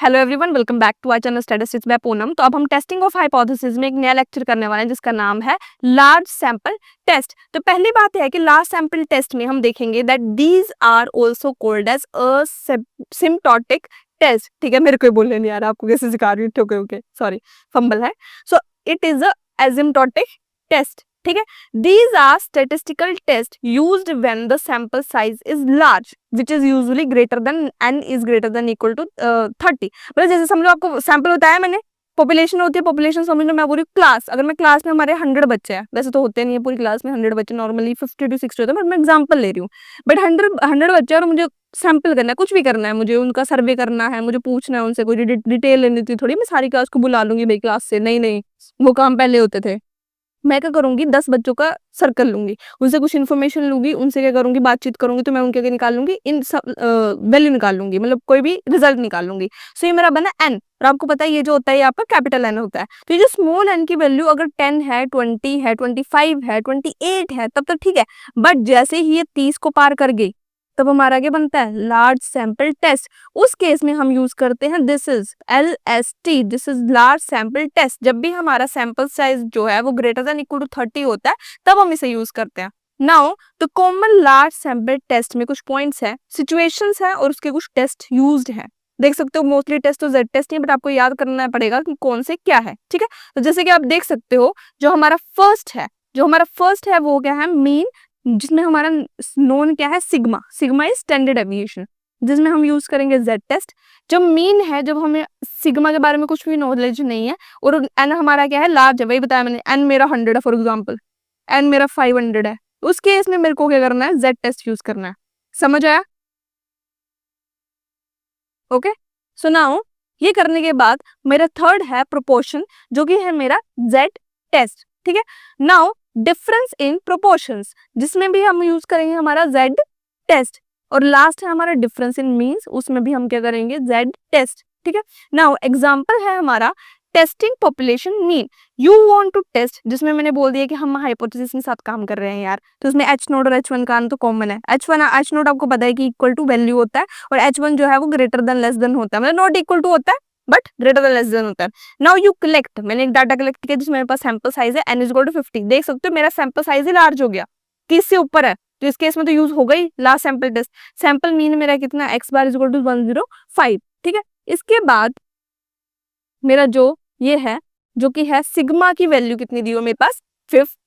Hello everyone, welcome back to our channel statistics by Poonam. तो अब हम टेस्टिंग ऑफ हाइपोथेसिस में एक नया लेक्चर करने वाले हैं जिसका नाम है लार्ज सैंपल टेस्ट। तो पहली बात है कि लार्ज सैंपल टेस्ट में हम देखेंगे that these are also called as a asymptotic test. ठीक है, मेरे को बोलने नहीं आ रहा, आपको कैसे सिखा रही हूँ। ओके सॉरी, फंबल है। So it is a asymptotic test. ठीक है, these are statistical tests used when the sample size is large which is usually greater than n is greater than equal to 30। मतलब जैसे समझ लो, आपको sample बताया मैंने, population होती है, पॉपुलेशन समझ लो मैं पूरी क्लास, अगर मैं क्लास में हमारे 100 बच्चे हैं, वैसे तो होते नहीं है पूरी क्लास में 100 बच्चे, नॉर्मली 50 to 60 होते हैं, बट मैं एग्जांपल ले रही हूँ। बट 100 बच्चे और मुझे सैंपल करना है, कुछ भी करना है, मुझे उनका सर्वे करना है, मुझे पूछना है उनसे, कोई डिटेल लेनी थी थोड़ी, मैं सारी क्लास को बुला लूंगी भाई क्लास से, नहीं वो काम पहले होते थे। मैं क्या करूंगी, 10 बच्चों का सर्कल लूंगी, उनसे कुछ इन्फॉर्मेशन लूंगी, उनसे क्या करूंगी, बातचीत करूंगी, तो मैं उनके आगे निकाल लूंगी, इन सब वैल्यू निकाल लूंगी, मतलब कोई भी रिजल्ट निकाल लूंगी। सो ये मेरा बना एन, और आपको पता है ये जो होता है यहाँ पर कैपिटल एन होता है। तो ये जो स्मॉल एन की वैल्यू अगर 10 है, 20 है, 25 है, 28 है, तब तो ठीक है। बट जैसे ही ये 30 को पार कर गई, तब हमारा क्या बनता है, लार्ज सैंपल टेस्ट। उस केस में हम यूज करते हैं this is LST, this is large sample test. जब भी हमारा सैंपल साइज जो है वो ग्रेटर देन इक्वल टू 30 होता है, तब हम इसे यूज करते हैं। Now the common large sample test में कुछ पॉइंट्स है, सिचुएशंस है, और उसके कुछ टेस्ट यूज्ड है। देख सकते हो मोस्टली टेस्ट तो जेड टेस्ट नहीं है, बट आपको याद करना पड़ेगा कि कौन से क्या है। ठीक है, तो जैसे कि आप देख सकते हो, जो हमारा फर्स्ट है वो क्या है, मीन, जिसमें हमारा नोन क्या है, सिग्मा इज स्टैंडर्ड डेविएशन, जिसमें हम यूज करेंगे जेड टेस्ट। जब मीन है, जब हमें सिग्मा के बारे में कुछ भी नॉलेज नहीं है, और एन हमारा क्या है, लार्ज है, वही बताया मैंने, एन मेरा 100 है फॉर एग्जांपल, एन मेरा 500 है, उस केस में मेरे को क्या करना है, जेड टेस्ट यूज करना है। समझ आया? ओके, सो नाउ ये करने के बाद मेरा थर्ड है प्रोपोर्शन, जो कि है मेरा जेड टेस्ट। ठीक है, नाउ डिफरेंस इन प्रोपोर्शंस, जिसमें भी हम यूज करेंगे हमारा जेड टेस्ट। और लास्ट है हमारा डिफरेंस इन मीन्स, उसमें भी हम क्या करेंगे, जेड टेस्ट। ठीक है, नाउ एग्जांपल है हमारा testing population mean. You want to test, जिसमें मैंने बोल दिया कि हम हाइपोथेसिस के साथ काम कर रहे हैं यार, तो उसमें H0 और H1 का तो कॉमन है। H0 आपको पता है कि इक्वल टू वैल्यू होता है, और H1 जो है वो ग्रेटर देन लेस देन होता है, मतलब नॉट इक्वल टू होता है but greater than less than होता है। नाउ यू कलेक्ट, मैंने एक डाटा कलेक्ट किया जिसमें मेरे पास सैंपल साइज है n इज इक्वल टू 50। देख सकते हो मेरा सैंपल साइज ही लार्ज हो गया, 30 से ऊपर है, तो इस केस में तो यूज हो गई last sample test. Sample mean मेरा कितना, x bar is equal to 105। ठीक है, इसके बाद मेरा जो ये है, जो कि है सिग्मा की वैल्यू कितनी दी हो मेरे पास, 15।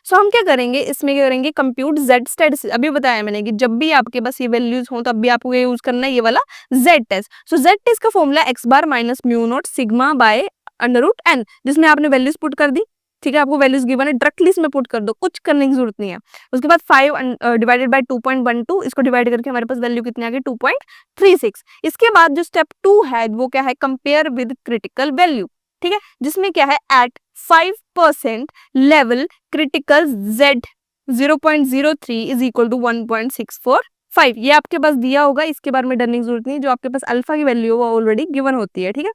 सो हम क्या करेंगे, इसमें क्या करेंगे, कंप्यूट जेड स्टैटिस्टिक्स। अभी बताया मैंने कि जब भी आपके पास ये वैल्यूज हो, तब भी आपको ये यूज करना है, ये वाला जेड टेस्ट। सो जेड टेस्ट का फॉर्मूला एक्स बार minus mu naught sigma bye √n, जिसमें आपने वैल्यूज पुट कर दी। ठीक है, आपको वैल्यूज गिवन है, डायरेक्टली इसमें पुट कर दो, कुछ करने की जरूरत नहीं है। उसके बाद 5 डिवाइडेड बाय 2.12, इसको डिवाइड करके हमारे पास वैल्यू कितनी आ गई, 2.36। इसके बाद जो स्टेप 2 है वो क्या है, कंपेयर विद क्रिटिकल वैल्यू। ठीक है, जिसमें क्या है, at 5% level critical Z 0.03 is equal to 1.645। ये आपके पास दिया होगा, इसके बारे में डरने की जरूरत नहीं, जो आपके पास अल्फा की वैल्यू वो ऑलरेडी गिवन होती है। ठीक है,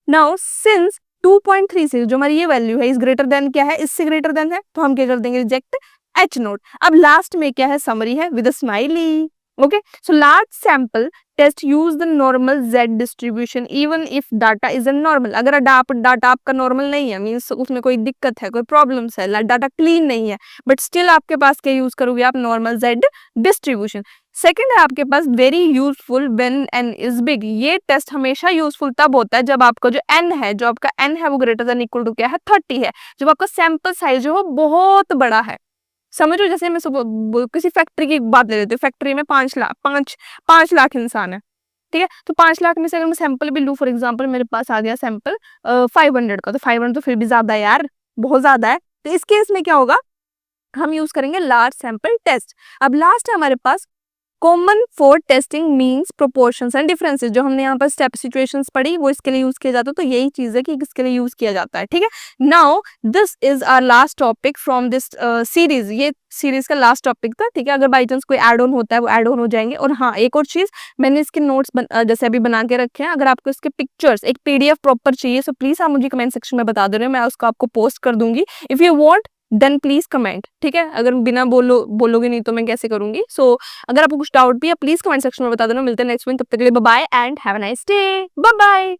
नाउ सिंस 2.36 जो हमारी ये वैल्यू है इस ग्रेटर देन क्या है, इससे ग्रेटर देन है, तो हम क्या कर देंगे, रिजेक्ट H0। अब लास्ट में क्या है, समरी है with a smiley. Okay, so large sample test use the normal Z distribution even if data is a normal. अगर डाटा आपका नॉर्मल नहीं है, मींस उसमें कोई दिक्कत है, कोई प्रॉब्लम्स है, डाटा क्लीन नहीं है, बट स्टिल आपके पास क्या यूज करोगे आप, नॉर्मल Z डिस्ट्रीब्यूशन। सेकंड है आपके पास very useful when n is big. ये टेस्ट हमेशा यूजफुल तब होता है जब आपका जो n है, वो ग्रेटर देन इक्वल टू क्या है, 30 है, जब आपका सैंपल साइज जो है बहुत बड़ा है। समझो, जैसे मैं किसी फैक्ट्री की बात ले लेती हूँ, फैक्ट्री में 5 लाख इंसान है। ठीक है, तो 5 लाख में से अगर मैं सैंपल भी लूँ, फॉर एग्जांपल मेरे पास आ गया सैंपल 500 का, तो 500 तो फिर भी ज्यादा है यार, बहुत ज्यादा है। तो इस केस में क्या होगा, हम यूज करेंगे लार्ज सैंपल टेस्ट। अब लास्ट है हमारे पास common for testing means proportions and differences. जो हमने यहाँ पर स्टेप सिचुएशंस पढ़ी वो इसके लिए यूज किया जाता है, तो यही चीज है कि किसके लिए यूज किया जाता है। ठीक है, now this is our last topic from this series. ये सीरीज का लास्ट टॉपिक था। ठीक है, अगर बाई चांस कोई एड ऑन होता है वो एड ऑन हो जाएंगे। और हाँ, एक और चीज, मैंने इसके नोट्स जैसे अभी बना के रखे हैं, अगर आपको इसके पिक्चर्स एक PDF प्रॉपर चाहिए, सो प्लीज आप मुझे कमेंट सेक्शन में बता दे रहे हो, मैं उसको आपको पोस्ट कर दूंगी। If you want then please comment, ठीक है। अगर बिना बोलोगे नहीं तो मैं कैसे करूंगी। सो अगर आपको कुछ डाउट भी है प्लीज कमेंट सेक्शन में बता देना। मिलते हैं नेक्स्ट वीक, तब तक के लिए bye bye and have a nice day, bye bye.